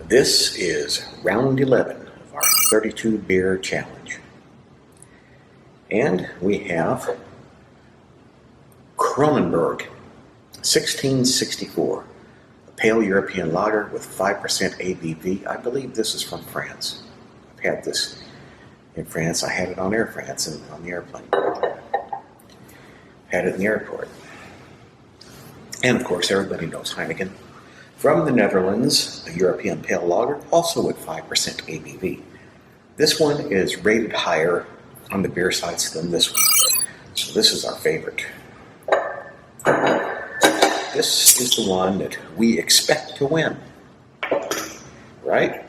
This is round 11 of our 32 beer challenge. And we have Kronenbourg 1664, a pale European lager with 5% ABV. I believe this is from France. I've had this in France. I had it on Air France and on the airplane. Had it in the airport. And of course, everybody knows Heineken. From the Netherlands, a European pale lager, also with 5% ABV. This one is rated higher on the beer sites than this one. So this is our favorite. This is the one that we expect to win. Right?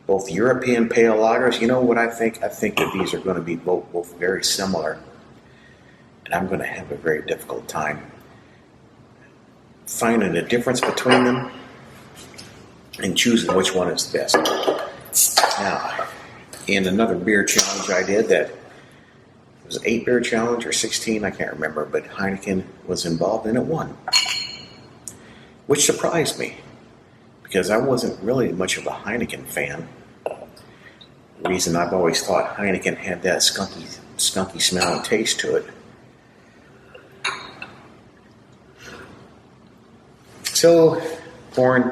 Both European pale lagers, you know what I think? I think that these are going to be both very similar. And I'm going to have a very difficult time finding a difference between them and choosing which one is best. Now, in another beer challenge I did, that was an 8 beer challenge or 16, I can't remember, but Heineken was involved and it won. Which surprised me, because I wasn't really much of a Heineken fan. The reason I've always thought Heineken had that skunky smell and taste to it. So, pouring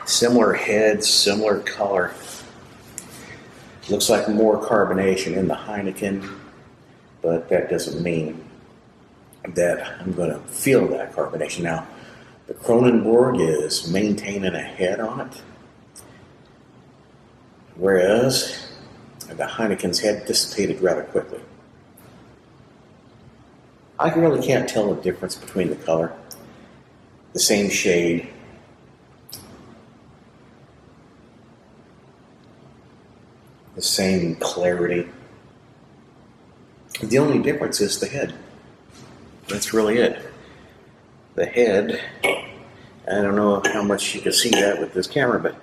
similar head, similar color. Looks like more carbonation in the Heineken, but that doesn't mean that I'm going to feel that carbonation. Now, the Kronenbourg is maintaining a head on it, whereas the Heineken's head dissipated rather quickly. I really can't tell the difference between the color. The same shade. The same clarity. The only difference is the head. That's really it. The head, I don't know how much you can see that with this camera, but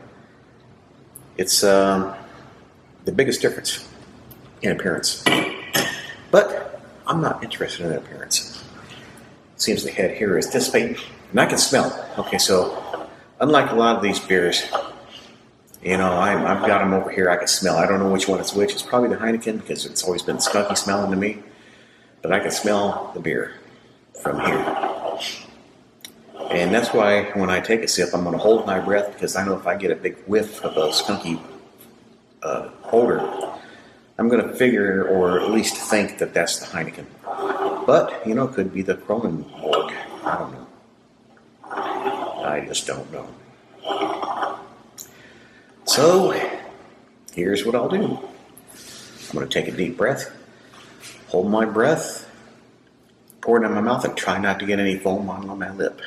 it's the biggest difference in appearance. But I'm not interested in appearance. It seems the head here is dissipating. And I can smell it. Okay, so unlike a lot of these beers, you know, I've got them over here. I can smell. I don't know which one is which. It's probably the Heineken because it's always been skunky smelling to me. But I can smell the beer from here. And that's why when I take a sip, I'm going to hold my breath because I know if I get a big whiff of a skunky odor, I'm going to figure or at least think that that's the Heineken. But, you know, it could be the Kronenbourg. I don't know. I just don't know. So, here's what I'll do. I'm going to take a deep breath, hold my breath, pour it in my mouth, and try not to get any foam on my lip.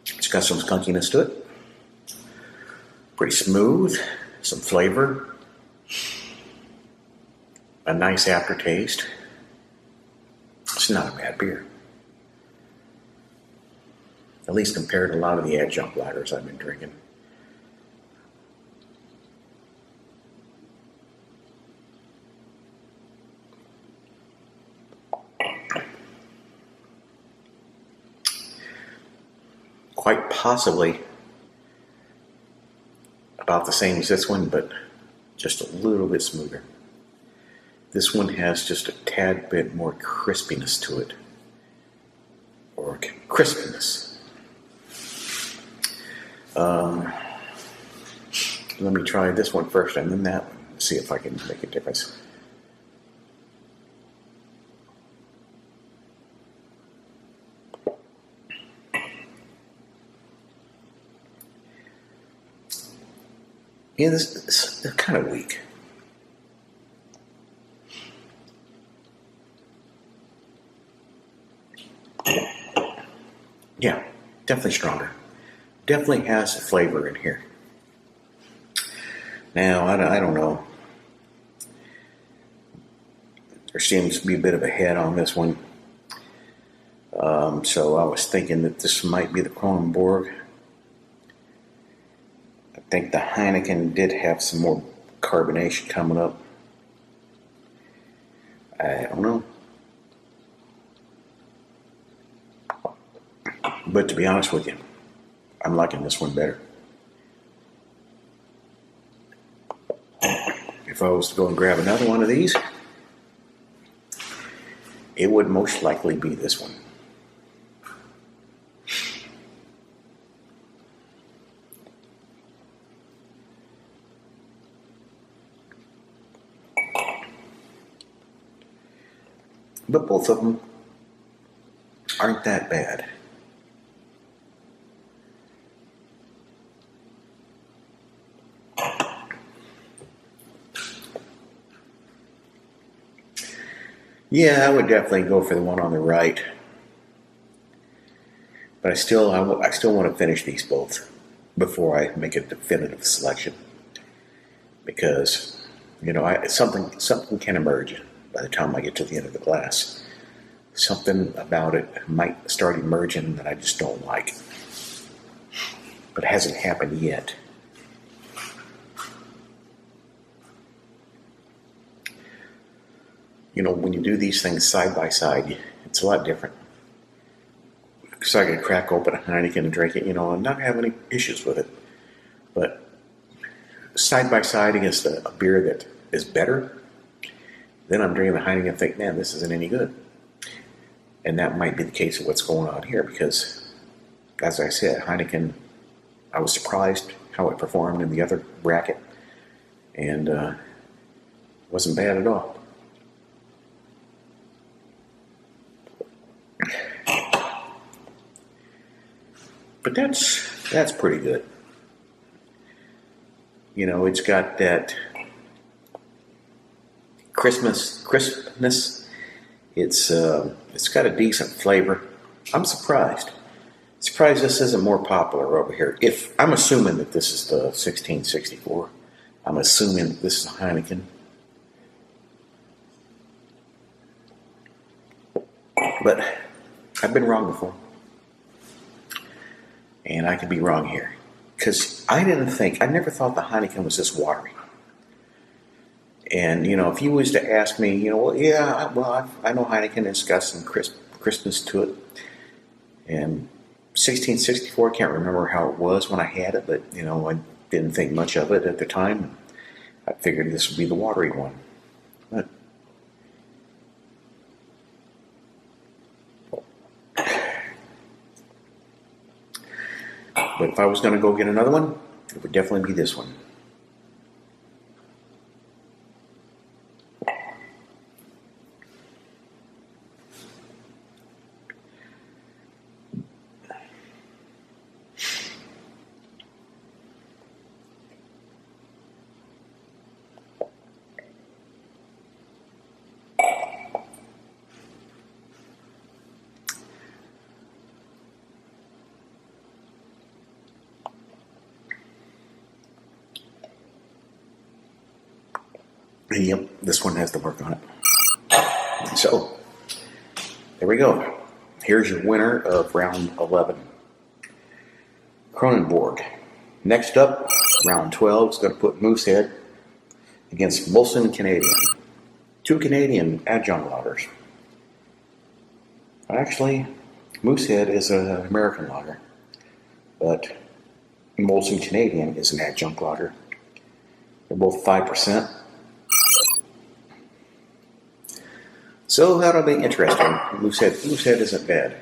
It's got some skunkiness to it. Pretty smooth, some flavor. A nice aftertaste. It's not a bad beer. At least compared to a lot of the adjunct lagers I've been drinking. Quite possibly about the same as this one, but just a little bit smoother. This one has just a tad bit more crispiness to it. Or crispiness. Let me try this one first and then that one. See if I can make a difference. Yeah, this is kind of weak. Yeah, definitely stronger. Definitely has flavor in here. Now, I don't know. There seems to be a bit of a head on this one. So I was thinking that this might be the Kronenbourg. I think the Heineken did have some more carbonation coming up. I don't know. But to be honest with you, I'm liking this one better. If I was to go and grab another one of these, it would most likely be this one. But both of them aren't that bad. Yeah, I would definitely go for the one on the right. But I still want to finish these both before I make a definitive selection. Because, something can emerge by the time I get to the end of the glass. Something about it might start emerging that I just don't like. But it hasn't happened yet. When you do these things side by side, it's a lot different. So I can crack open a Heineken and drink it, and not have any issues with it. But side by side against a beer that is better, then I'm drinking the Heineken and think, man, this isn't any good. And that might be the case of what's going on here because, as I said, Heineken, I was surprised how it performed in the other bracket. And wasn't bad at all. But that's pretty good. It's got that crispness. It's got a decent flavor. I'm surprised. Surprised this isn't more popular over here. I'm assuming that this is the 1664. I'm assuming this is Heineken. But I've been wrong before. And I could be wrong here. Because I never thought the Heineken was this watery. And, if you was to ask me, I know Heineken has got some crispness to it. And 1664, I can't remember how it was when I had it, but, I didn't think much of it at the time. I figured this would be the watery one. But if I was going to go get another one, it would definitely be this one. Yep, this one has the mark on it. So, there we go. Here's your winner of round 11. Kronenbourg. Next up, round 12 is going to put Moosehead against Molson Canadian. Two Canadian adjunct lagers. Actually, Moosehead is an American lager, but Molson Canadian is an adjunct lager. They're both 5%. So that'll be interesting. Moosehead isn't bad.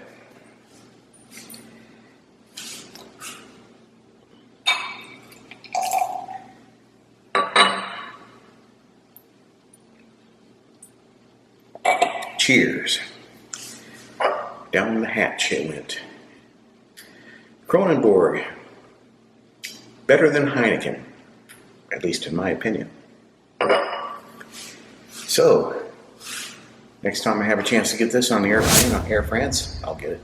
Cheers. Down the hatch it went. Kronenbourg. Better than Heineken, at least in my opinion. So, next time I have a chance to get this on the airplane on Air France, I'll get it.